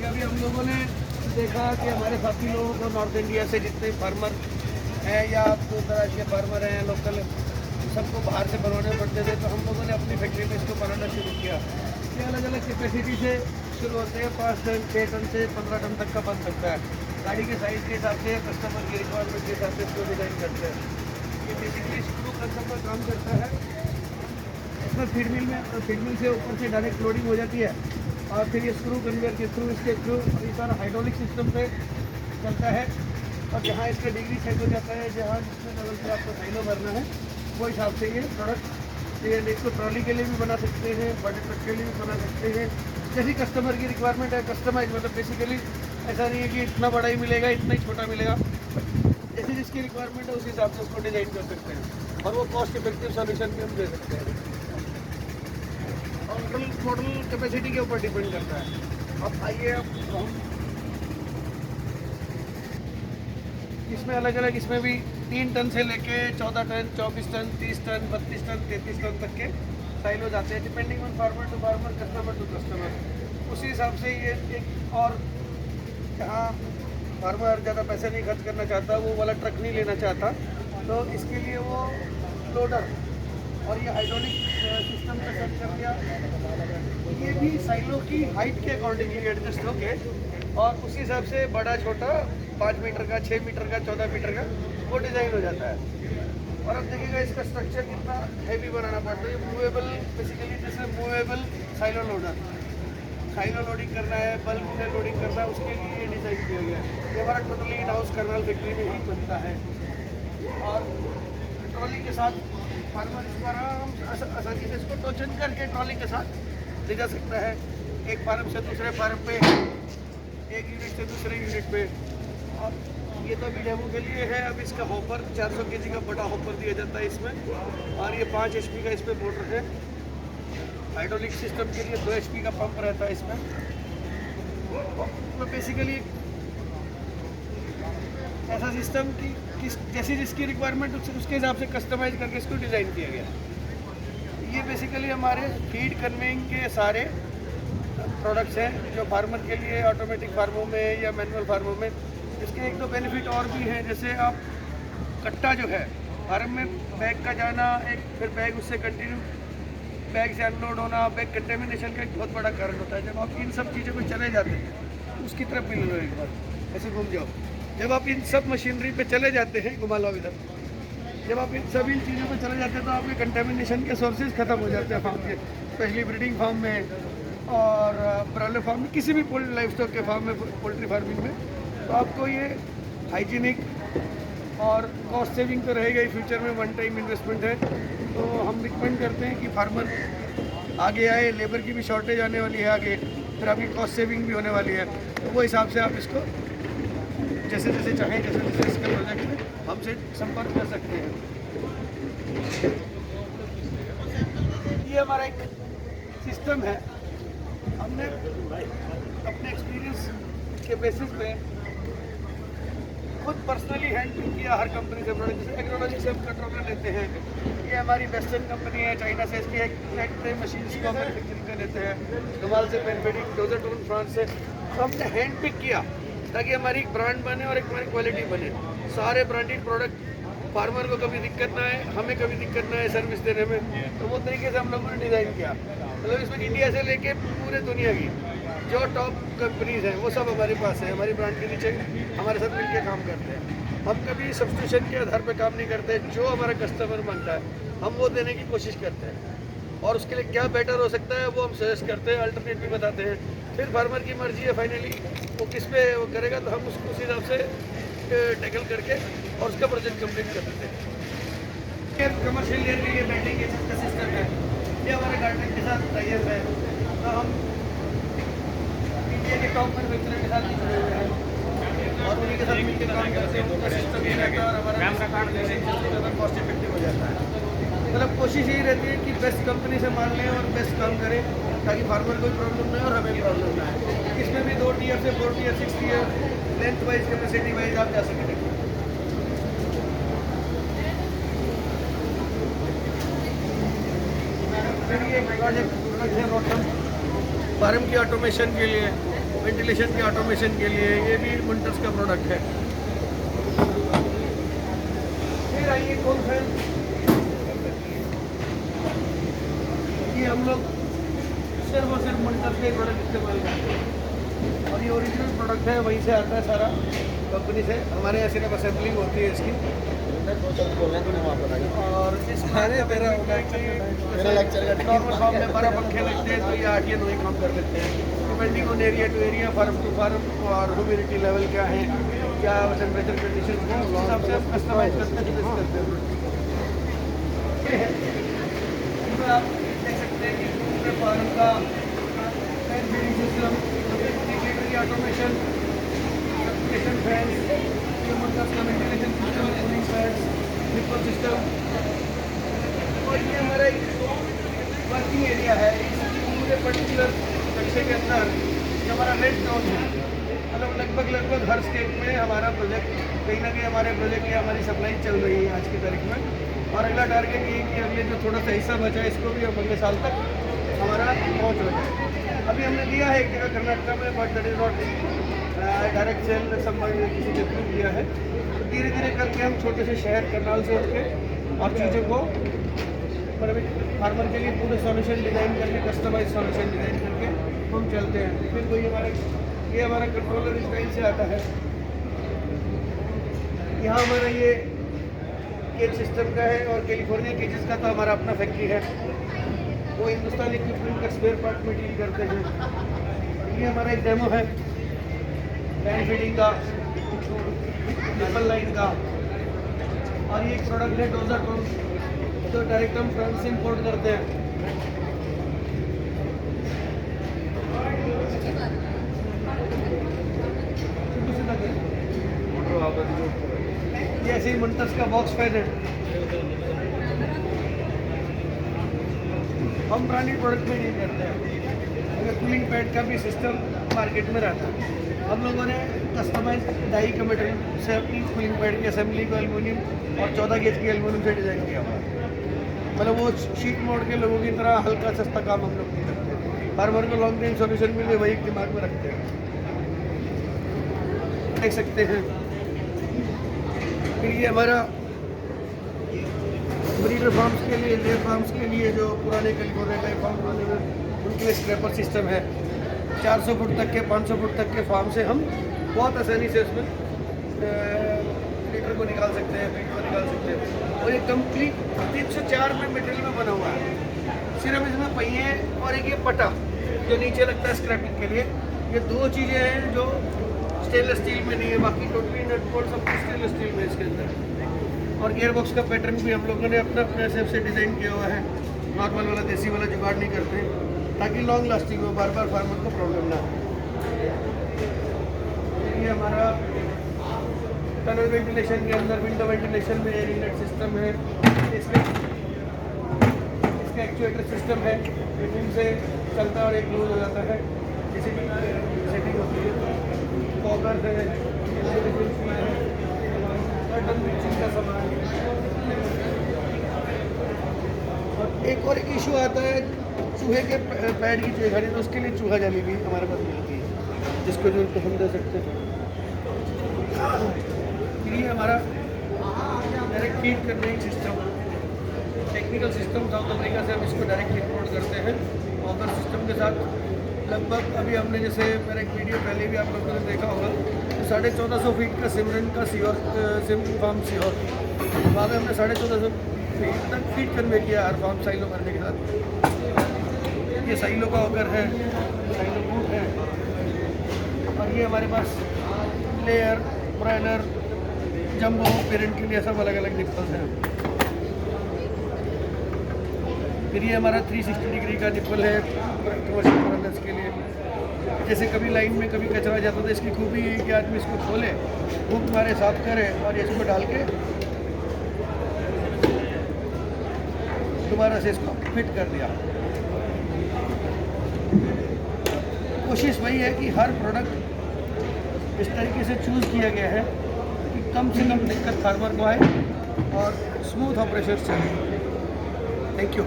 अभी हम लोगों ने देखा कि हमारे साथी लोगों को नॉर्थ इंडिया से जितने फार्मर हैं या दूर दराज के फार्मर हैं लोकल, सबको बाहर से बनवाने पड़ते थे, तो हम लोगों ने अपनी फैक्ट्री में इसको बनाना शुरू किया। ये अलग अलग कैपेसिटी से शुरू होते हैं, 5 टन 6 टन से 15 टन तक का बन सकता है। गाड़ी के साइज़ के हिसाब से, कस्टमर की रिक्वायरमेंट के हिसाब से इसको डिज़ाइन करते हैं। ये बेसिकली स्क्रू कंसेप्ट का काम करता है। इसमें फीड मिल में, तो फीड मिल से ऊपर से डायरेक्ट लोडिंग हो जाती है और फिर ये स्क्रू कन्वेयर के थ्रू, इसके थ्रू, और ये सारा हाइड्रोलिक सिस्टम पे चलता है। और जहाँ इसका डिग्री सेट हो जाता है, जहाँ जिसमें लेवल पे आपको साइलो भरना है, वो हिसाब से ये प्रोडक्ट, ये इसको ट्रॉली के लिए भी बना सकते हैं, बड़े ट्रक के लिए भी बना सकते हैं, जैसी कस्टमर की रिक्वायरमेंट है। कस्टमाइज मतलब बेसिकली ऐसा नहीं है कि इतना बड़ा ही मिलेगा, इतना ही छोटा मिलेगा, जैसे जिसकी रिक्वायरमेंट है उस हिसाब से उसको डिज़ाइन कर सकते हैं और वो कॉस्ट इफेक्टिव सोल्यूशन भी हम दे सकते हैं। और मॉडल कैपेसिटी के ऊपर डिपेंड करता है। अब आइए, अब इसमें अलग अलग, इसमें भी 3 टन से लेके 14 ton, 24 ton, 30 ton, 32 ton, 33 ton तक के साइलो जाते हैं, depending on farmer to farmer, customer to customer. उसी हिसाब से ये एक, और जहाँ फार्मर ज़्यादा पैसे नहीं खर्च करना चाहता, वो वाला ट्रक नहीं लेना चाहता, तो इसके लिए वो लोडर और ये हाइड्रोलिक सिस्टम का सेट कर दिया। ये भी साइलो की हाइट के अकॉर्डिंगली एडजस्ट होके और उसी हिसाब से बड़ा छोटा 5 मीटर का, 6 मीटर का, 14 मीटर का वो डिज़ाइन हो जाता है। और अब देखिएगा इसका स्ट्रक्चर कितना हैवी बनाना पड़ता है। ये मूवेबल, बेसिकली जैसे movable silo loader, silo loading करना है, बल्क में लोडिंग करना है, उसके लिए ये डिज़ाइन किया गया है। ये हमारा टोटली इन हाउस कर्नल फैक्ट्री में ही बनता है। और ट्रॉली के साथ फार्मर इसको आराम आसानी से इसको टोचन करके ट्रॉली के साथ ले जा सकता है, एक फार्म से दूसरे फार्म पे, एक यूनिट से दूसरे यूनिट पे। और ये तो अभी डेमो के लिए है। अब इसका हॉपर 400 केजी का बड़ा हॉपर दिया जाता है इसमें, और ये 5 HP का इसमें मोटर है। हाइड्रोलिक सिस्टम के लिए 2 HP का पंप रहता है इसमें। तो बेसिकली ऐसा सिस्टम कि जैसी जिसकी रिक्वायरमेंट उसके हिसाब से कस्टमाइज करके इसको डिज़ाइन किया गया। ये बेसिकली हमारे फीड कन्वेइंग के सारे प्रोडक्ट्स हैं जो फार्मर के लिए ऑटोमेटिक फार्मों में या मैनुअल फार्मों में। इसके एक दो बेनिफिट और भी हैं, जैसे आप कट्टा जो है फार्म में बैग का जाना, एक फिर बैग उससे कंटिन्यू बैग से अनलोड होना, बैग कंटेमिनेशन का एक बहुत बड़ा कारण होता है। जब आप इन सब चीज़ों पर चले जाते हैं, उसकी तरफ भी लो एक बार, ऐसे घूम जाओ। जब आप इन सब मशीनरी पे चले जाते हैं, घुमा लो इधर, जब आप इन सभी चीज़ों पे चले जाते हैं तो आपके कंटेमिनेशन के सोर्सेज ख़त्म हो जाते हैं फार्म के, स्पेशली ब्रीडिंग फार्म में और ब्रॉयलर फार्म में, किसी भी लाइफ स्टॉक के फार्म में, पोल्ट्री फार्मिंग में। तो आपको ये हाइजीनिक और कॉस्ट सेविंग तो रहेगा ही, फ्यूचर में वन टाइम इन्वेस्टमेंट है। तो हम रिकमेंड करते हैं कि फार्मर आगे आए, लेबर की भी शॉर्टेज आने वाली है आगे, फिर आपकी कॉस्ट सेविंग भी होने वाली है। तो वो हिसाब से आप इसको जैसे जैसे चाहें, जैसे जैसे इसका प्रोजेक्ट है, हमसे संपर्क कर सकते हैं। ये हमारा एक सिस्टम है, हमने अपने एक्सपीरियंस के बेसिस पे खुद पर्सनली हैंड पिक किया हर कंपनी से प्रोडक्ट। जैसे टेक्नोलॉजी से हम कंट्रोलर लेते हैं, ये हमारी वेस्टर्न कंपनी है, चाइना से इसकी एक मशीन को मैन्युफैक्चरिंग कर लेते हैं, दुमाल से पेनफेडिक, डोजरटून फ्रांस से। तो हमने हैंड पिक किया ताकि हमारी एक ब्रांड बने और एक हमारी क्वालिटी बने। सारे ब्रांडेड प्रोडक्ट, फार्मर को कभी दिक्कत ना आए, हमें कभी दिक्कत ना आए सर्विस देने में। तो वो तरीके से हम लोगों ने डिज़ाइन किया। मतलब इसमें इंडिया से लेके पूरे दुनिया की जो टॉप कंपनीज हैं वो सब हमारे पास है, हमारी ब्रांड के नीचे हमारे साथ मिलकर काम करते हैं। हम कभी सब्स्टिट्यूशन के आधार पर काम नहीं करते, जो हमारा कस्टमर मांगता है हम वो देने की कोशिश करते हैं, और उसके लिए क्या बेटर हो सकता है वो हम सजेस्ट करते हैं, अल्टरनेट भी बताते हैं। फिर फार्मर की मर्जी है फाइनली वो किस पे वो करेगा, तो हम उसको उस हिसाब से टैकल करके और उसका प्रोजेक्ट कंप्लीट कर देते हैं। कमर्शियल लेयर के लिए बैटिंग का सिस्टम है, ये हमारे गार्डन के साथ टाइप है। तो हम इंडिया के टॉप मैन्युफैक्चरर के साथ भी जुड़े हुए हैं और उन्हीं के साथ मिलकर काम करते हैं। उनका सिस्टम ये रहता है और हमारा कॉस्ट इफेक्टिव हो जाता है। मतलब कोशिश यही रहती है कि बेस्ट कंपनी से माल लें और बेस्ट काम करें, ताकि फार्मर कोई प्रॉब्लम ना हो और हमें प्रॉब्लम ना आए। इसमें भी 2 टीयर से 4 tier 6 tier length wise capacity wise आप जा सकें। फिर ये प्रोजेक्ट है रोटम फार्म की ऑटोमेशन के लिए। वेंटिलेशन के ऑटोमेशन के लिए, ये भी मुंटर्स का प्रोडक्ट है। फिर आइए कौन सा, ये हम लोग सिर्फ और सिर्फ मुंटर्स के प्रोडक्ट इस्तेमाल करते हैं और ये ओरिजिनल प्रोडक्ट है, वहीं से आता है सारा कंपनी से। हमारे यहाँ सिर्फ असेंबलिंग होती है इसकी। और इस खाने मेरा होगा कि नॉर्मल फार्म में 12 पंखे लगते हैं तो ये 8 या 9 काम कर लेते हैं, depending on area to area, farm to farm, और ह्यूमिडिटी लेवल क्या है, क्या टेम्परेचर कंडीशन है, उस हिसाब से आप कस्टमाइज करते हैं। ये है, इसमें आप देख सकते हैं कि पूरे फार्म का fan feeding system, automation, fan, ventilation system, cooling fans, nipple system. और ये हमारा एक वर्किंग एरिया है। इस पूरे पर्टिकुलर नक्शे के अंदर ये हमारा रेड जोन है, मतलब लगभग हर स्टेट में हमारा प्रोजेक्ट, कहीं ना कहीं हमारे प्रोजेक्ट या हमारी सप्लाई चल रही है आज की तारीख में। और अगला टारगेट ये कि अगले जो थोड़ा सा हिस्सा बचा है इसको भी हम अगले साल तक हमारा पहुँच हो जाए। अभी हमने दिया है एक जगह कर्नाटका में, but that is not direct sale संबंध किसी के थ्रू किया है। तो धीरे धीरे करके हम छोटे से शहर करनाल से उठ के और चीज़ों को मतलब फार्मर के लिए पूरे सॉल्यूशन डिज़ाइन करके, कस्टमाइज सॉल्यूशन डिज़ाइन करके हम चलते हैं। फिर कोई ये हमारा कंट्रोलर इस टाइम से आता है। यहाँ हमारा ये केज सिस्टम का है और कैलिफोर्निया केजेस का तो हमारा अपना फैक्ट्री है, वो हिंदुस्तान इक्विपमेंट का स्पेयर पार्ट मटीरियल करते हैं। ये हमारा एक डेमो है फैन फीडिंग का, निपल लाइन का। और ये एक प्रोडक्ट है डोजर पंप, तो डायरेक्ट हम फ्रांस से इंपोर्ट करते हैं। ये ऐसे ही मुंटर्स का बॉक्स फैन है। हम ब्रांडेड प्रोडक्ट में नहीं करते हैं। अगर कूलिंग पैड का भी सिस्टम मार्केट में रहता है, हम लोगों ने कस्टमाइज डाई का मटेरियल से अपनी कूलिंग पैड की असेंबली को एल्युमिनियम और 14 गेज की एल्युमिनियम से डिज़ाइन किया हुआ है। मतलब वो शीट मोड के लोगों की तरह हल्का सस्ता काम हम लोग नहीं करते। फार्मर को लॉन्ग टाइम सोल्यूशन मिले वही दिमाग में रखते हैं। देख सकते हैं। फिर ये हमारा ब्रीडर फार्म्स के लिए, लेयर फार्म्स के लिए जो पुराने कैलिफोर्निया का फार्म वाले हैं उनके लिए स्क्रैपर सिस्टम है। 400 फुट तक के, 500 फुट तक के फार्म से हम बहुत आसानी से उसमें लीटर को निकाल सकते हैं, फीड को निकाल सकते हैं। और ये कंप्लीट 304 में मटेरियल में बना हुआ है। सिर्फ इसमें पहिए और एक ये पटा जो नीचे लगता है स्क्रैपिंग के लिए, ये 2 चीज़ें हैं जो स्टेनलेस स्टील में नहीं है। बाकी टोटली नट बोल्ट सब कुछ स्टेनलेस स्टील में इसके अंदर। और गियर बॉक्स का पैटर्न भी हम लोगों ने अपने हिसाब से डिज़ाइन किया हुआ है। नॉर्मल वाला देसी वाला जुगाड़ नहीं करते, ताकि लॉन्ग लास्टिंग हो, बार बार फार्मर को प्रॉब्लम ना हो। ये हमारा टनल वेंटिलेशन के अंदर विंडो वेंटिलेशन में एयर इनलेट सिस्टम है। इसका एक्चुएटर सिस्टम है, रिमूव से चलता है और एक लूज हो जाता है, किसी भी सेटिंग होती है। कॉपर है, बटन मिक्सिंग का सामान। और एक और एक इशू आता है चूहे के पैड की चूहे खरीद, तो उसके लिए चूहा जाली भी हमारे पास मिलती है, जिसको जो हम दे सकते हैं। फिर ये हमारा डायरेक्ट फीड करने की system, technical system south Africa से हम इसको डायरेक्ट इंपोर्ट करते हैं ऑफर सिस्टम के साथ। लगभग अभी हमने जैसे मेरा एक वीडियो पहले भी आप लोगों ने देखा होगा, तो 1450 फीट का सिमरन का सीहोर सिमरन फार्म सीहोर, वहाँ पर हमने 1450 फीट तक फीड कन्वे किया हर फार्म साइलो करने के साथ। ये साइलो का ऑकर है, साइलो बूट है। और ये हमारे पास लेयर, ब्राइनर, जंबो पेरेंट के लिए सब अलग अलग निप्पल्स हैं। फिर ये हमारा 360 डिग्री का निप्पल है कमर्शियल प्रोसेस के लिए। जैसे कभी लाइन में कभी कचरा जाता तो इसकी खूबी है कि आदमी इसको खोले, हुक मारे, साफ करे और इसको डाल के दोबारा से इसको फिट कर दिया। कोशिश वही है कि हर प्रोडक्ट इस तरीके से चूज़ किया गया है कि कम से कम दिक्कत फार्मर को आए और स्मूथ ऑपरेशन चले। Thank you.